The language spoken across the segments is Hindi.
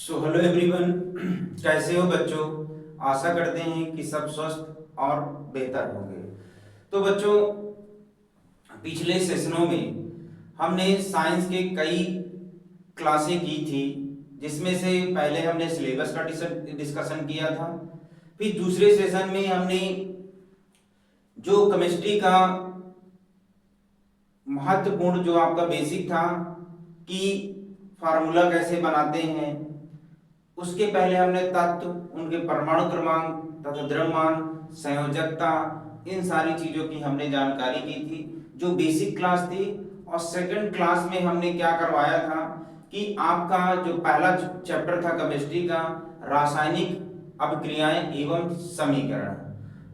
Hello everyone. कैसे हो बच्चों? आशा करते हैं कि सब स्वस्थ और बेहतर होंगे। तो बच्चों, पिछले सेशनों में हमने साइंस के कई क्लासें की थी, जिसमें से पहले हमने सिलेबस का डिस्कशन किया था। फिर दूसरे सेशन में हमने जो केमिस्ट्री का महत्वपूर्ण जो आपका बेसिक था कि फार्मूला कैसे बनाते हैं, उसके पहले हमने तत्व, उनके परमाणु क्रमांक तथा द्रव्यमान, संयोजकता, इन सारी चीजों की हमने जानकारी की थी, जो बेसिक क्लास थी। और सेकंड क्लास में हमने क्या करवाया था कि आपका जो पहला चैप्टर था केमिस्ट्री का, रासायनिक अभिक्रियाएं एवं समीकरण,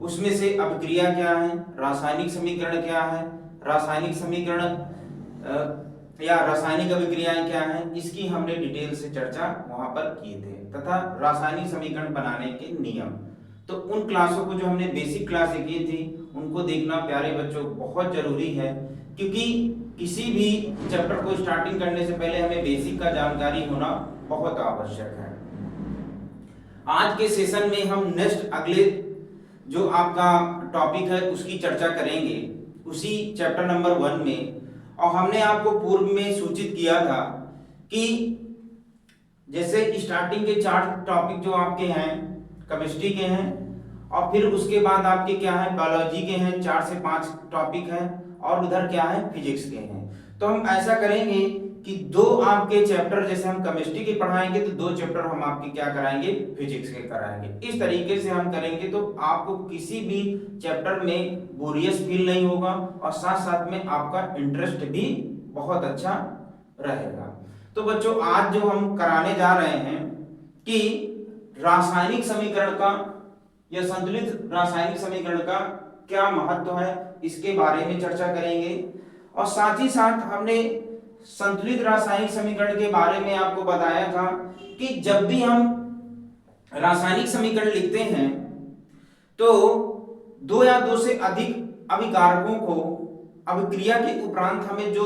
उसमें से अभिक्रिया क्या है, रासायनिक समीकरण क्या है, रासायनिक समीकरण या रासायनिक अभिक्रियाएं क्या हैं, इसकी हमने डिटेल से चर्चा वहां पर किए थे, तथा रासायनिक समीकरण बनाने के नियम। तो उन क्लासों को जो हमने बेसिक क्लासें की थी उनको देखना प्यारे बच्चों बहुत जरूरी है, क्योंकि किसी भी चैप्टर को स्टार्टिंग करने से पहले हमें बेसिक का जानकारी होना बहुत आवश्यक है। आज के सेशन में हम नेक्स्ट अगले जो आपका टॉपिक है उसकी चर्चा करेंगे, उसी चैप्टर नंबर 1 में। और हमने आपको पूर्व में सूचित किया था कि जैसे स्टार्टिंग के 4 टॉपिक जो आपके हैं केमिस्ट्री के हैं, और फिर उसके बाद आपके क्या है, बायोलॉजी के हैं, 4 से 5 टॉपिक हैं, और उधर क्या है, फिजिक्स के हैं। तो हम ऐसा करेंगे कि 2 आपके चैप्टर, जैसे हम केमिस्ट्री के पढ़ाएंगे तो 2 चैप्टर हम आपके क्या कराएंगे, फिजिक्स के कराएंगे। इस तरीके से हम करेंगे तो आपको किसी भी चैप्टर में बोरियस फील नहीं होगा, और साथ साथ में आपका इंटरेस्ट भी बहुत अच्छा रहेगा। तो बच्चों, आज जो हम कराने जा रहे हैं कि रासायनिक समीकरण का या संतुलित रासायनिक समीकरण का क्या महत्व है, इसके बारे में चर्चा करेंगे। और साथ ही साथ हमने संतुलित रासायनिक समीकरण के बारे में आपको बताया था कि जब भी हम रासायनिक समीकरण लिखते हैं तो 2 या 2 से अधिक अभिकारकों को अभिक्रिया के उपरांत हमें जो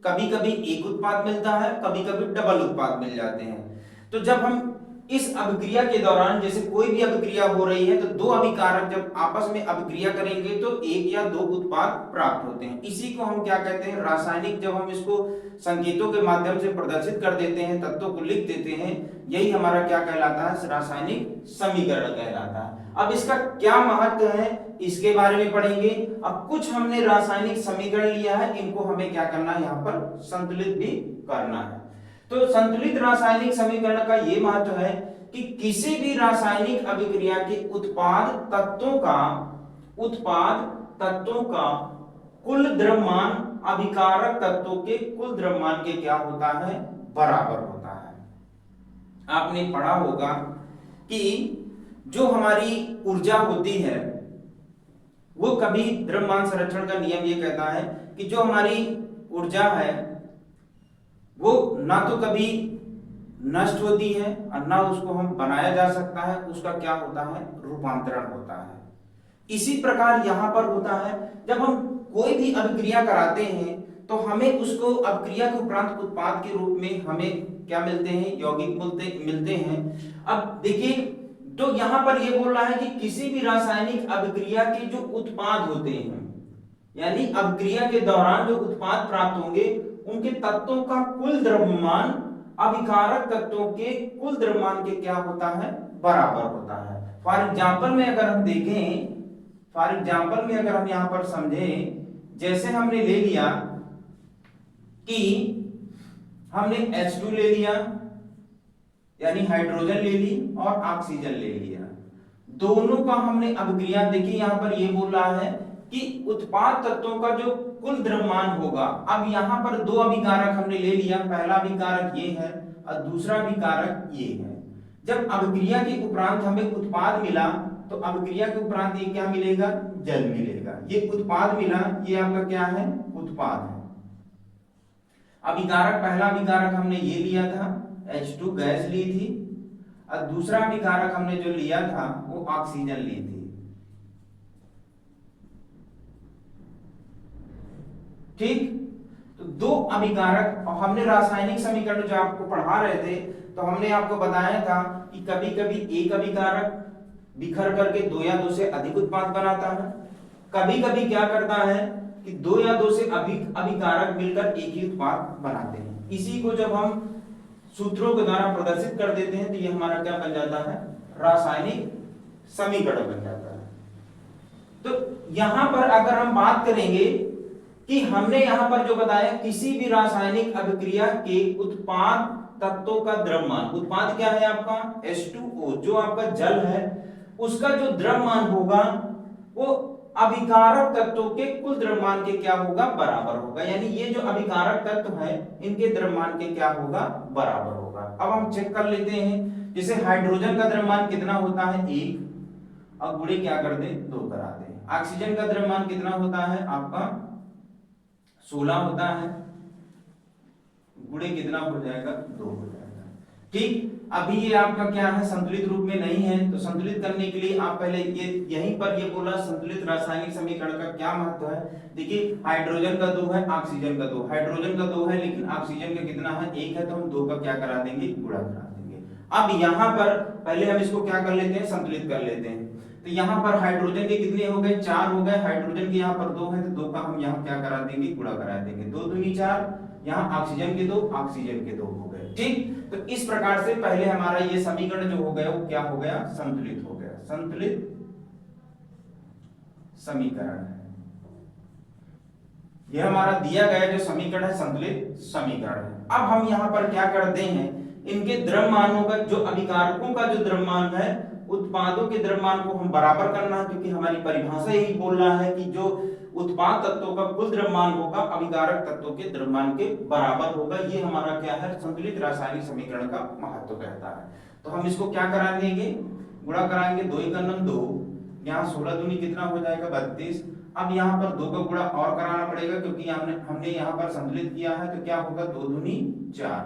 कभी कभी एक उत्पाद मिलता है, कभी कभी डबल उत्पाद मिल जाते हैं। तो जब हम इस अभिक्रिया के दौरान, जैसे कोई भी अभिक्रिया हो रही है, तो 2 अभिकारक जब आपस में अभिक्रिया करेंगे तो 1 या 2 उत्पाद प्राप्त होते हैं। इसी को हम क्या कहते हैं, रासायनिक, जब हम इसको संकेतों के माध्यम से प्रदर्शित कर देते हैं, तत्वों को लिख देते हैं, यही हमारा क्या कहलाता है, रासायनिक समीकरण कहलाता है। अब इसका क्या महत्व है इसके बारे में पढ़ेंगे। अब कुछ हमने रासायनिक समीकरण लिया है, इनको हमें क्या करना है, यहाँ पर संतुलित भी करना है। तो संतुलित रासायनिक समीकरण का यह महत्व है कि किसी भी रासायनिक अभिक्रिया के उत्पाद तत्वों का कुल द्रव्यमान अभिकारक तत्वों के कुल द्रव्यमान के क्या होता है, बराबर होता है। आपने पढ़ा होगा कि जो हमारी ऊर्जा होती है वो कभी, द्रव्यमान संरक्षण का नियम ये कहता है कि जो हमारी ऊर्जा है वो ना तो कभी नष्ट होती है और ना उसको हम बनाया जा सकता है, उसका क्या होता है, रूपांतरण होता है। इसी प्रकार यहां पर होता है, जब हम कोई भी अभिक्रिया कराते हैं तो हमें उसको अभिक्रिया के उपरांत उत्पाद के रूप में हमें क्या मिलते हैं, यौगिक मिलते हैं। अब देखिए, तो यहां पर यह बोल रहा है कि किसी भी रासायनिक अभिक्रिया के जो उत्पाद होते हैं, यानी अभिक्रिया के दौरान जो उत्पाद प्राप्त होंगे, उनके तत्वों का कुल द्रव्यमान अभिकारक तत्वों के कुल द्रव्यमान के क्या होता है, बराबर होता है। फॉर एग्जाम्पल में अगर हम देखें, यहां पर समझें, जैसे हमने ले लिया कि हमने H2 ले लिया, यानी हाइड्रोजन ले ली और ऑक्सीजन ले लिया, दोनों का हमने अभिक्रिया, देखिए यहां पर यह बोल रहा है कि उत्पाद तत्वों का जो कुल द्रव्यमान होगा। अब यहां पर 2 अभिकारक हमने ले लिया, पहला अभिकारक ये है और दूसरा अभिकारक ये है। जब अभिक्रिया के उपरांत हमें उत्पाद मिला तो अभिक्रिया के उपरांत ये क्या मिलेगा, जल मिलेगा। ये उत्पाद मिला, ये आपका क्या है, उत्पाद है। अभिकारक, पहला अभिकारक हमने ये लिया था, H2 गैस ली थी, और दूसरा अभिकारक हमने जो लिया था वो ऑक्सीजन ली थी। ठीक, तो तो दो अभिकारक, और हमने रासायनिक समीकरण जो आपको पढ़ा रहे थे तो हमने आपको बताया था कि कभी कभी एक अभिकारक बिखर करके दो या दो से अधिक उत्पाद बनाता है, कभी कभी क्या करता है कि दो या दो से अधिक अभिकारक मिलकर एक ही उत्पाद बनाते हैं। इसी को जब हम सूत्रों के द्वारा प्रदर्शित कर देते हैं तो ये हमारा क्या बन जाता है, रासायनिक समीकरण बन जाता है। तो यहां पर अगर हम बात करेंगे कि हमने यहां पर जो बताया, किसी भी रासायनिक अभिक्रिया के उत्पाद तत्वों का द्रव्यमान, उत्पाद क्या है आपका H2O, जो आपका जल है, उसका जो द्रव्यमान होगा वो अभिकारक तत्वों के कुल द्रव्यमान के क्या होगा, बराबर होगा। यानी ये जो अभिकारक तत्व है इनके द्रव्यमान के क्या होगा, बराबर होगा। अब हम चेक कर लेते हैं, जैसे हाइड्रोजन का द्रव्यमान कितना होता है 1, अब गुणे क्या कर दे 2 करा दे। ऑक्सीजन का द्रव्यमान कितना होता है आपका 16 होता है, गुणे कितना हो जाएगा 2 हो जाएगा। ठीक, अभी ये आपका क्या है, संतुलित रूप में नहीं है, तो संतुलित करने के लिए आप पहले ये यहीं पर ये बोला संतुलित रासायनिक समीकरण का क्या महत्व है। देखिए हाइड्रोजन का 2 है, ऑक्सीजन का 2, हाइड्रोजन का 2 है लेकिन ऑक्सीजन का कितना है 1 है, तो हम 2 का क्या करा देंगे, गुणा करा देंगे। अब यहाँ पर पहले हम इसको क्या कर लेते हैं, संतुलित कर लेते हैं। तो यहाँ पर हाइड्रोजन के कितने हो गए, 4 हो गए, हाइड्रोजन के यहाँ पर 2 है तो 2 का हम यहाँ क्या करा देंगे, गुणा करा देंगे, 2 दूनी 4, यहाँ ऑक्सीजन के 2, ऑक्सीजन के 2 हो गए। ठीक, तो इस प्रकार से पहले हमारा ये समीकरण जो हो गया वो क्या हो गया, संतुलित हो गया, संतुलित समीकरण है। यह हमारा दिया गया जो समीकरण है संतुलित समीकरण है। अब हम यहाँ पर क्या करते हैं, इनके द्रव्यमानों का, जो अभिकारकों का जो द्रव्यमान है, उत्पादों के द्रव्यमान को हम बराबर करना है, क्योंकि हमारी परिभाषा यही बोल रहा है कि जो उत्पाद तत्वों का कुल द्रव्यमान होगा अभिकारक तत्वों के द्रव्यमान के बराबर होगा। ये हमारा क्या है, संतुलित रासायनिक समीकरण का महत्व कहता है। तो हम इसको क्या करा देंगे, गुणा कराएंगे, 2 × 2, यहाँ 16 दूनी कितना हो जाएगा 32। अब यहाँ पर 2 का गुणा और कराना पड़ेगा क्योंकि हमने यहाँ पर संतुलित किया है, तो क्या होगा 2 दूनी 4,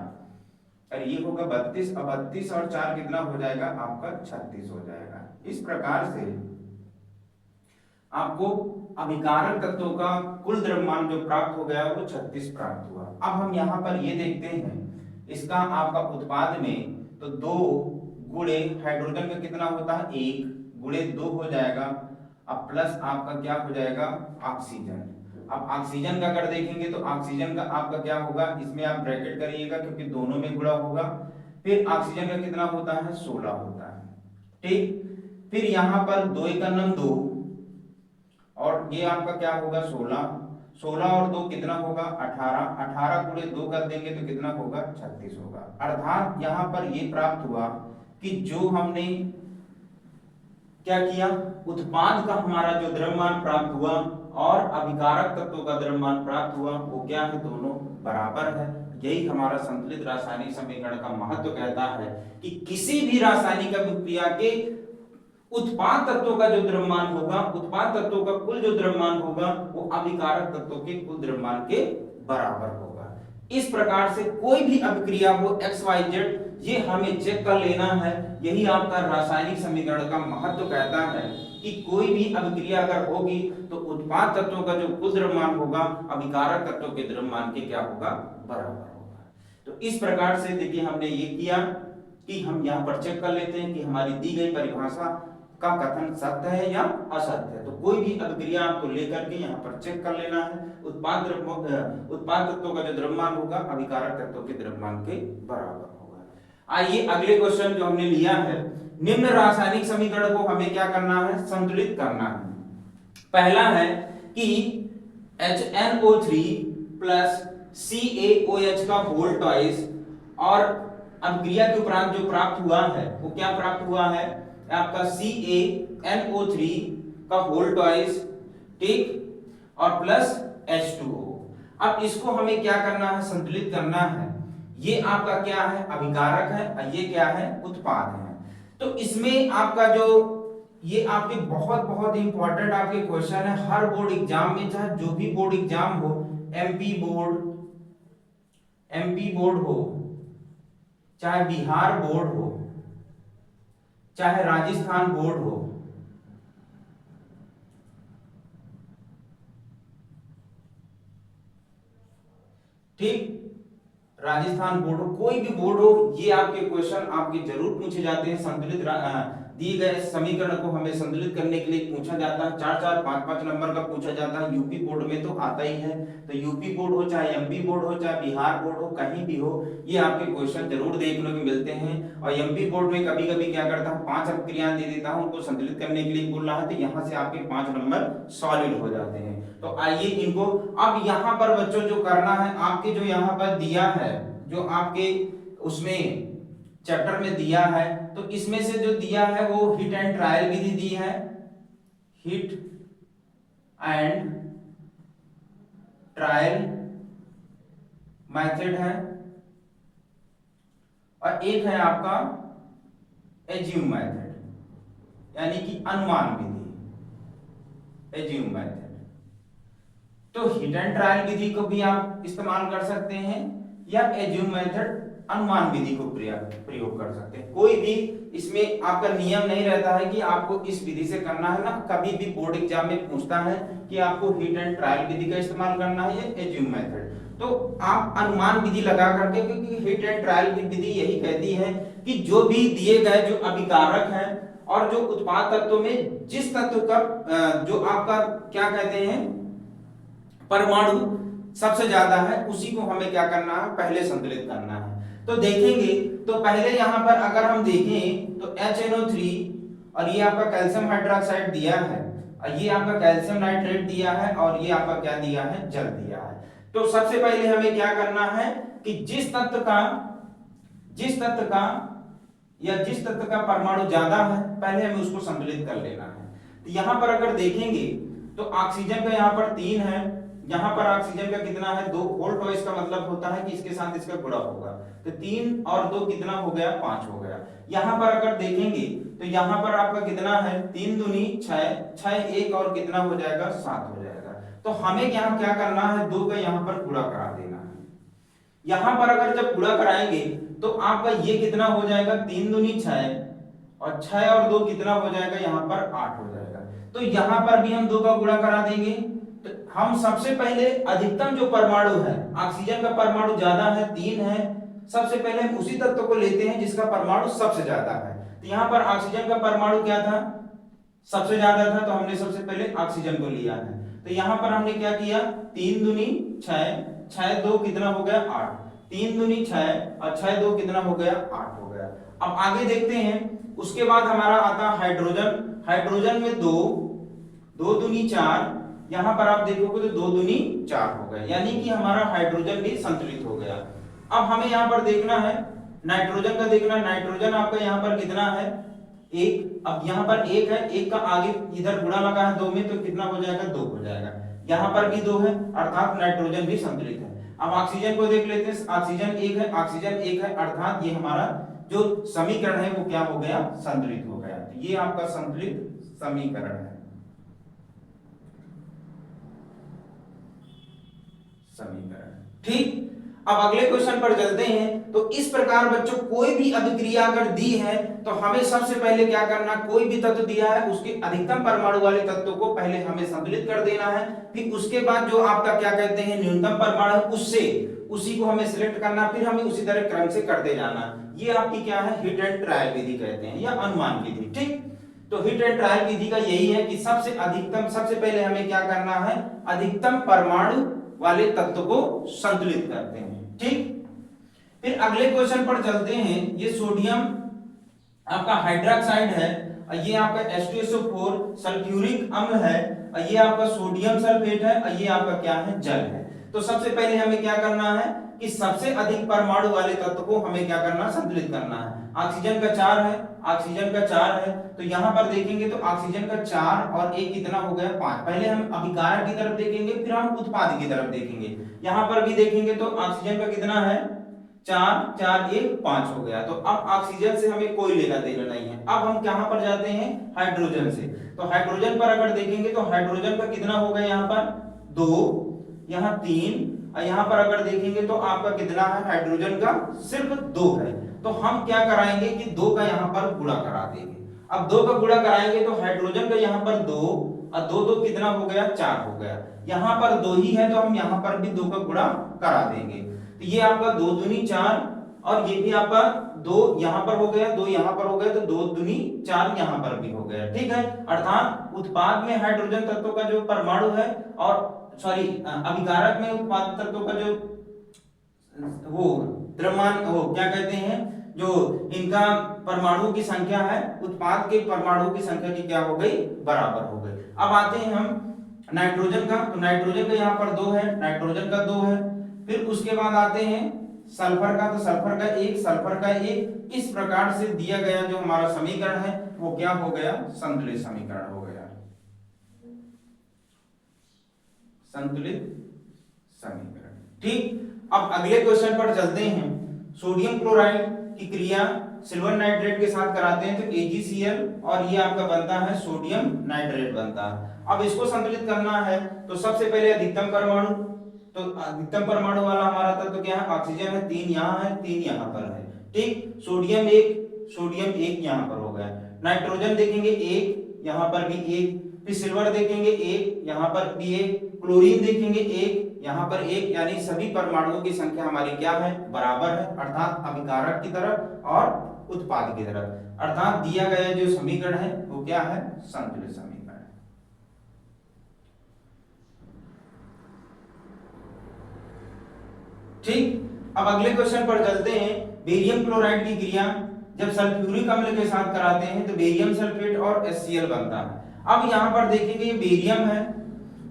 और ये होगा 32। अब 32 और 4 कितना हो जाएगा आपका 36 हो जाएगा। इस प्रकार से आपको अभिकारक तत्वों का कुल द्रव्यमान जो प्राप्त हो गया वो 36 प्राप्त हुआ। अब हम यहाँ पर ये देखते हैं इसका आपका उत्पाद में, तो 2 गुणे हाइड्रोजन का कितना होता है 1, गुणे 2 हो जाएगा, अब प्लस आपका क्या हो जाएगा ऑक्सीजन। अब ऑक्सीजन का अगर देखेंगे तो ऑक्सीजन का आपका क्या होगा, इसमें आप ब्रैकेट करिएगा क्योंकि दोनों में गुणा होगा, फिर ऑक्सीजन का कितना होता है 16 होता है। ठीक, फिर यहाँ पर 2 × 2 और ये आपका क्या होगा 16, 16 और 2 कितना होगा 18, 18 गुणे 2 कर देंगे तो कितना होगा 36 होगा। अर्थात यहाँ पर ये प्राप्त हुआ कि जो हमने क्या किया, उत्पाद का हमारा जो द्रव्यमान प्राप्त हुआ और अभिकारक तत्वों का द्रव्यमान प्राप्त हुआ वो क्या है, दोनों बराबर है। यही हमारा संतुलित रासायनिक समीकरण का महत्व कहता है कि किसी भी रासायनिक अभिक्रिया के उत्पाद तत्वों का जो द्रव्यमान होगा, उत्पाद तत्वों का कुल जो द्रव्यमान होगा वो अभिकारक तत्वों के कुल द्रव्यमान के बराबर होगा। इस प्रकार से कोई भी अभिक्रिया हो XYZ, ये हमें चेक कर लेना है। यही आपका रासायनिक समीकरण का महत्व कहता है कि कोई भी अभिक्रिया अगर होगी तो उत्पाद तत्वों का जो कुल द्रव्यमान होगा अभिकारक तत्वों के द्रव्यमान के क्या होगा, बराबर होगा। तो इस प्रकार से देखिए हमने ये किया कि हम यहाँ पर चेक कर लेते हैं कि हमारी दी गई परिभाषा का कथन सत्य है या असत्य है। तो कोई भी अभिक्रिया आपको लेकर के यहाँ पर चेक कर लेना है, उत्पाद तत्वों का जो द्रव्यमान होगा अभिकारक तत्वों के द्रव्यमान के बराबर होगा। आइए अगले क्वेश्चन जो हमने लिया है, निम्न रासायनिक समीकरण को हमें क्या करना है, संतुलित करना है। पहला है कि HNO3 प्लस CaOH का होल ट्वाइस, और अभिक्रिया के उपरांत जो प्राप्त हुआ है वो क्या प्राप्त हुआ है आपका CaNO3 का होल ट्वाइस, ठीक, और प्लस H2O। अब इसको हमें क्या करना है, संतुलित करना है। ये आपका क्या है, अभिकारक है और ये क्या है, उत्पाद है। तो इसमें आपका जो ये आपके बहुत बहुत इंपॉर्टेंट आपके क्वेश्चन है हर बोर्ड एग्जाम में, चाहे जो भी बोर्ड एग्जाम हो, MP बोर्ड हो, चाहे बिहार बोर्ड हो, चाहे राजस्थान बोर्ड हो, ठीक, राजस्थान बोर्ड हो, कोई भी बोर्ड हो, ये आपके क्वेश्चन आपके जरूर पूछे जाते हैं। संतुलित दिए गए समीकरण को हमें संतुलित करने के लिए पूछा जाता है, 4-4, 5-5 नंबर का पूछा जाता है। यूपी बोर्ड में तो आता ही है, तो यूपी बोर्ड हो चाहे एमपी बोर्ड हो चाहे बिहार बोर्ड हो, कहीं भी हो, ये आपके क्वेश्चन जरूर देखने को मिलते हैं। और एमपी बोर्ड में कभी कभी क्या करता है, 5 अपक्रियाएं दे देता हूं, उनको संतुलित करने के लिए बोल रहा है, तो यहाँ से आपके 5 नंबर सॉलिड हो जाते हैं। तो आइए इनको, अब यहाँ पर बच्चों जो करना है, आपके जो यहाँ पर दिया है, जो आपके उसमें चैप्टर में दिया है, तो इसमें से जो दिया है वो हिट एंड ट्रायल विधि दी है, हिट एंड ट्रायल मेथड है, और एक है आपका एज्यूम मेथड, यानी कि अनुमान विधि, एज्यूम मेथड। तो हिट एंड ट्रायल विधि को भी आप इस्तेमाल कर सकते हैं, या एज्यूम मेथड अनुमान विधि को प्रयोग कर सकते हैं। कोई भी इसमें आपका नियम नहीं रहता है कि आपको इस विधि से करना है ना, कभी भी बोर्ड एग्जाम में पूछता है कि आपको हिट एंड ट्रायल विधि का इस्तेमाल करना है या एज्यूम मेथड, तो आप अनुमान विधि लगा करके, क्योंकि हिट एंड ट्रायल विधि यही कहती है कि जो भी दिए गए जो अभिकारक है और जो उत्पाद तत्वों में जिस तत्व का जो आपका क्या कहते हैं परमाणु सबसे ज्यादा है, उसी को हमें क्या करना है, पहले संतुलित करना है। तो देखेंगे, तो पहले यहां पर अगर हम देखें तो HNO3 और ये आपका कैल्शियम हाइड्रोक्साइड दिया है, और ये आपका कैल्शियम नाइट्रेट दिया है, और ये आपका क्या दिया है, जल दिया है। तो सबसे पहले हमें क्या करना है कि जिस तत्व का परमाणु ज्यादा है, पहले हमें उसको संतुलित कर लेना है। तो यहां पर अगर देखेंगे तो ऑक्सीजन का यहां पर 3 है, यहाँ पर ऑक्सीजन का कितना है, 2 वोल्ट, और इसका मतलब होता है कि इसके साथ इसका गुणा होगा, तो 3 और 2 कितना हो गया, 5 हो गया। यहाँ पर अगर देखेंगे तो यहाँ पर आपका कितना है, 3 दूनी 6, 6 1 और कितना हो जाएगा, 7 हो जाएगा। तो हमें यहाँ क्या करना है, 2 का यहाँ पर गुणा करा देना है। यहाँ पर अगर जब गुणा कराएंगे तो आपका ये कितना हो जाएगा, 3 दूनी 6, और 6 और 2 कितना हो जाएगा, यहाँ पर 8 हो जाएगा। तो यहाँ पर भी हम 2 का गुणा करा देंगे। तो हम सबसे पहले अधिकतम जो परमाणु है, ऑक्सीजन का परमाणु ज्यादा है, 3 है, सबसे पहले हम उसी तत्व को लेते हैं जिसका परमाणु सबसे ज्यादा है। तो यहाँ पर ऑक्सीजन का परमाणु क्या था, सबसे ज्यादा था, तो हमने सबसे पहले ऑक्सीजन को लिया है। तो यहाँ पर हमने क्या किया, 3 दूनी 6, 6 2 कितना हो गया, 8, 3 दूनी 6 और 6 2 कितना हो गया, 8 हो गया। अब आगे देखते हैं, उसके बाद हमारा आता हाइड्रोजन। हाइड्रोजन में 2 दूनी 4, यहां पर आप देखोगे तो 2 दूनी 4 हो गए, यानी कि हमारा हाइड्रोजन भी संतुलित हो गया। अब हमें यहां पर देखना है नाइट्रोजन का, देखना नाइट्रोजन आपका यहां पर कितना है, 1। अब यहां पर 1 है, 1 का आगे इधर गुणा लगा है 2 में, तो कितना हो जाएगा, 2 हो जाएगा। यहां पर भी 2 है, अर्थात नाइट्रोजन भी संतुलित है। अब ऑक्सीजन को देख लेते हैं, ऑक्सीजन 1 है, ऑक्सीजन 1 है, अर्थात ये हमारा जो समीकरण है वो क्या हो गया, संतुलित हो गया। ये आपका संतुलित समीकरण है, समीकरण। ठीक, अब अगले क्वेश्चन पर चलते हैं। तो इस प्रकार बच्चों कोई भी अभिक्रिया अगर दी है तो हमें सबसे पहले क्या करना, कोई भी तत्व दिया है उसके अधिकतम परमाणु वाले तत्व को पहले हमें संतुलित कर देना है, फिर उसके बाद जो आपका क्या कहते हैं न्यूनतम परमाणु, उससे उसी को हमें सिलेक्ट करना, फिर हमें उसी तरह क्रम से करते जाना। ये आपकी क्या है, हिट एंड ट्रायल विधि कहते हैं या अनुमान विधि। ठीक, तो हिट एंड ट्रायल विधि का यही है कि सबसे पहले हमें क्या करना है, अधिकतम परमाणु वाले तत्व को संतुलित करते हैं। ठीक, फिर अगले क्वेश्चन पर चलते हैं। ये सोडियम आपका हाइड्रोक्साइड है, और ये आपका H2SO4 सल्फ्यूरिक अम्ल है, और ये आपका सोडियम सल्फेट है, और ये आपका क्या है, जल है। तो सबसे पहले हमें क्या करना है कि सबसे अधिक परमाणु वाले तत्व को हमें क्या करना, संतुलित करना है। ऑक्सीजन का 4 है, ऑक्सीजन का 4 है, तो यहां पर देखेंगे तो ऑक्सीजन का 4 और 1 कितना हो गया, 5। पहले हम अभिकारक की तरफ देखेंगे, फिर हम उत्पाद की तरफ देखेंगे। यहां पर भी देखेंगे तो ऑक्सीजन का कितना है, 4 4 1 5 हो गया। तो अब ऑक्सीजन से हमें कोई लेना देना नहीं है। अब हम कहां पर जाते हैं, हाइड्रोजन से। तो हाइड्रोजन पर अगर देखेंगे तो हाइड्रोजन का कितना हो गया, यहां पर 2, यहां 3, और यहां पर अगर देखेंगे तो आपका कितना है, हाइड्रोजन का सिर्फ 2 है। तो हम क्या कराएंगे कि 2 का यहां पर गुणा करा देंगे। अब 2 का गुणा कराएंगे तो हाइड्रोजन का यहां पर 2 और 2 2 कितना हो गया, 4 हो गया। यहाँ पर 2 ही है तो हम यहाँ पर भी 2 का गुणा करा देंगे। तो ये आपका 2 दूनी 4 और ये भी आपका 2 यहाँ पर हो गया, 2 यहाँ पर हो गया, तो 2 दूनी 4 यहाँ पर भी हो गया। ठीक है, अर्थात उत्पाद में हाइड्रोजन तत्वों का जो परमाणु है और सॉरी अभिकारक में उत्पाद तत्वों का जो वो द्रव्यमान वो क्या कहते हैं, जो इनका परमाणु की संख्या है उत्पाद के परमाणु की संख्या की क्या हो गई, बराबर हो गई। अब आते हैं हम नाइट्रोजन का, तो नाइट्रोजन का यहाँ पर 2 है, नाइट्रोजन का 2 है। फिर उसके बाद आते हैं सल्फर का, तो सल्फर का 1, सल्फर का 1। इस प्रकार से दिया गया जो हमारा समीकरण है वो क्या हो गया, संतुलित समीकरण हो गया, संतुलित समीकरण। ठीक, अब अगले क्वेश्चन पर चलते हैं। सोडियम क्लोराइड की क्रिया सिल्वर नाइट्रेट के साथ कराते हैं तो AgCl और ये आपका बनता है सोडियम नाइट्रेट बनता है। अब इसको संतुलित करना है तो सबसे पहले अधिकतम परमाणु, तो अधिकतम परमाणु वाला हमारा तत्व क्या है, ऑक्सीजन है, 3 यहाँ है, 3 यहाँ पर है। ठीक, सोडियम 1 यहाँ पर हो गया। नाइट्रोजन देखेंगे 1, यहाँ पर भी 1, फिर सिल्वर देखेंगे 1, यहाँ पर भी 1, क्लोरीन देखेंगे 1, यहाँ पर 1, यानी सभी परमाणुओं की संख्या हमारी क्या है, बराबर है, अर्थात अभिकारक की तरफ और उत्पाद की तरफ। अर्थात दिया गया जो समीकरण है वो क्या है, संतुलित समीकरण है। ठीक, अब अगले क्वेश्चन पर चलते हैं। बेरियम क्लोराइड की क्रिया जब सल्फ्यूरिक अम्ल के साथ कराते हैं तो बेरियम सल्फेट और HCl बनता है। अब यहाँ पर देखेंगे ये बेरियम है,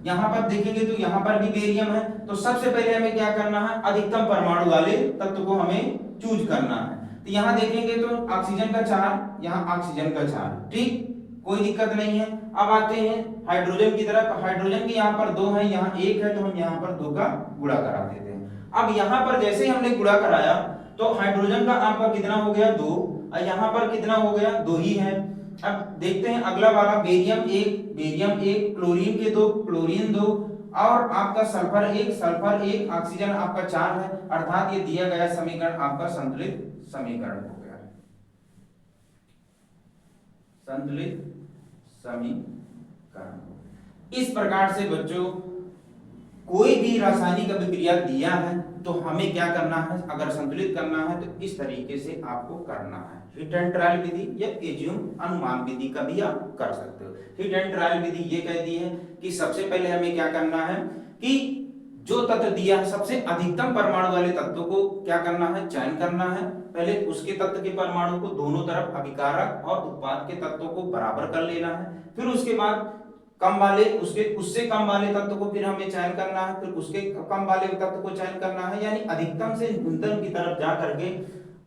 यहाँ पर देखेंगे तो यहाँ पर भी बेरियम है, तो सबसे पहले हमें क्या करना है, अधिकतम परमाणु वाले तत्व को हमें चूज करना है। तो यहाँ देखेंगे तो ऑक्सीजन का 4, यहाँ ऑक्सीजन का 4। ठीक, कोई दिक्कत नहीं है। अब आते हैं हाइड्रोजन की तरफ। हाइड्रोजन की यहाँ पर 2 है, यहाँ 1 है, तो हम यहाँ पर 2 का गुणा करा देते हैं। अब यहाँ पर जैसे ही हमने गुणा कराया तो हाइड्रोजन का आपका कितना हो गया, 2, और यहाँ पर कितना हो गया, 2 ही है। अब देखते हैं अगला वाला, बेरियम 1, क्लोरीन के 2, क्लोरीन 2, और आपका सल्फर 1, ऑक्सीजन आपका 4 है। अर्थात ये दिया गया समीकरण आपका संतुलित समीकरण हो गया, संतुलित समीकरण। इस प्रकार से बच्चों कोई भी रासायनिक अभिक्रिया दिया है तो हमें क्या करना है, अगर संतुलित करना है तो इस तरीके से आपको करना है। हिट एंड ट्रायल विधि या एज्यूम अनुमान विधि का भी आप कर सकते हो। हिट एंड ट्रायल विधि ये कहती है कि सबसे पहले हमें क्या करना है कि जो तत्व दिया है सबसे अधिकतम परमाणु वाले तत्वों को क्या करना है, चयन करना है। पहले उसके तत्व के परमाणु को दोनों तरफ अभिकारक और उत्पाद के तत्वों को बराबर कर लेना है। फिर उसके बाद कम वाले उससे कम वाले तत्व को फिर हमें चयन करना है, फिर उसके कम वाले तत्व को चयन करना है, यानी अधिकतम से न्यूनतम की तरफ जा करके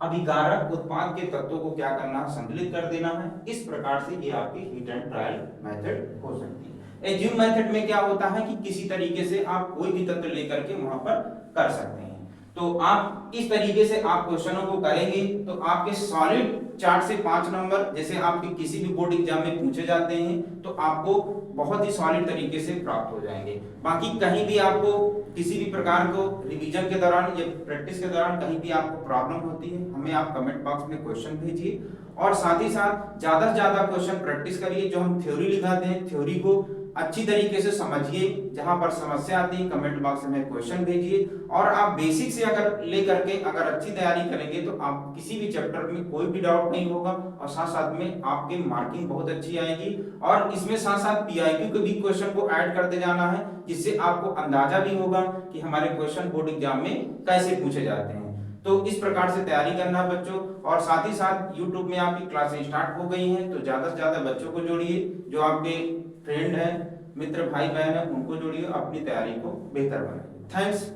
अभिकारक उत्पाद के तत्वों को क्या करना है, संतुलित कर देना है। इस प्रकार से ये आपकी हिट एंड ट्रायल मेथड हो सकती है। एज्यूम मेथड में क्या होता है कि किसी तरीके से आप कोई भी तत्व लेकर के वहां पर कर सकते हैं। तो आप इस तरीके से आप क्वेश्चनों को करेंगे तो आपके सॉलिड 4 से 5 नंबर जैसे आपके किसी भी बोर्ड एग्जाम में पूछे जाते हैं तो आपको बहुत ही सॉलिड तरीके से प्राप्त हो जाएंगे। बाकी कहीं भी आपको किसी भी प्रकार को रिवीजन के दौरान या प्रैक्टिस के दौरान कहीं भी आपको प्रॉब्लम होती है, हमें आप कमेंट बॉक्स में क्वेश्चन भेजिए और साथ ही साथ ज्यादा से ज्यादा क्वेश्चन प्रैक्टिस करिए। जो हम थ्योरी लिखाते हैं थ्योरी को अच्छी तरीके से समझिए, जहां पर समस्या आती है कमेंट बॉक्स में क्वेश्चन भेजिए। और आप बेसिक से अगर लेकर के अगर अच्छी तैयारी करेंगे तो आप किसी भी चैप्टर में कोई भी डाउट नहीं होगा और साथ साथ में आपकी मार्किंग बहुत अच्छी आएगी। और इसमें साथ साथ PIQ के भी क्वेश्चन को ऐड करते जाना है, जिससे आपको अंदाजा भी होगा कि हमारे क्वेश्चन बोर्ड एग्जाम में कैसे पूछे जाते हैं। तो इस प्रकार से तैयारी करना बच्चों। और साथ ही साथ YouTube में आपकी क्लासें स्टार्ट हो गई हैं, तो ज्यादा से ज्यादा बच्चों को जोड़िए, जो आपके फ्रेंड है, मित्र, भाई बहन है, उनको जोड़िए, अपनी तैयारी को बेहतर बनाइए। थैंक्स।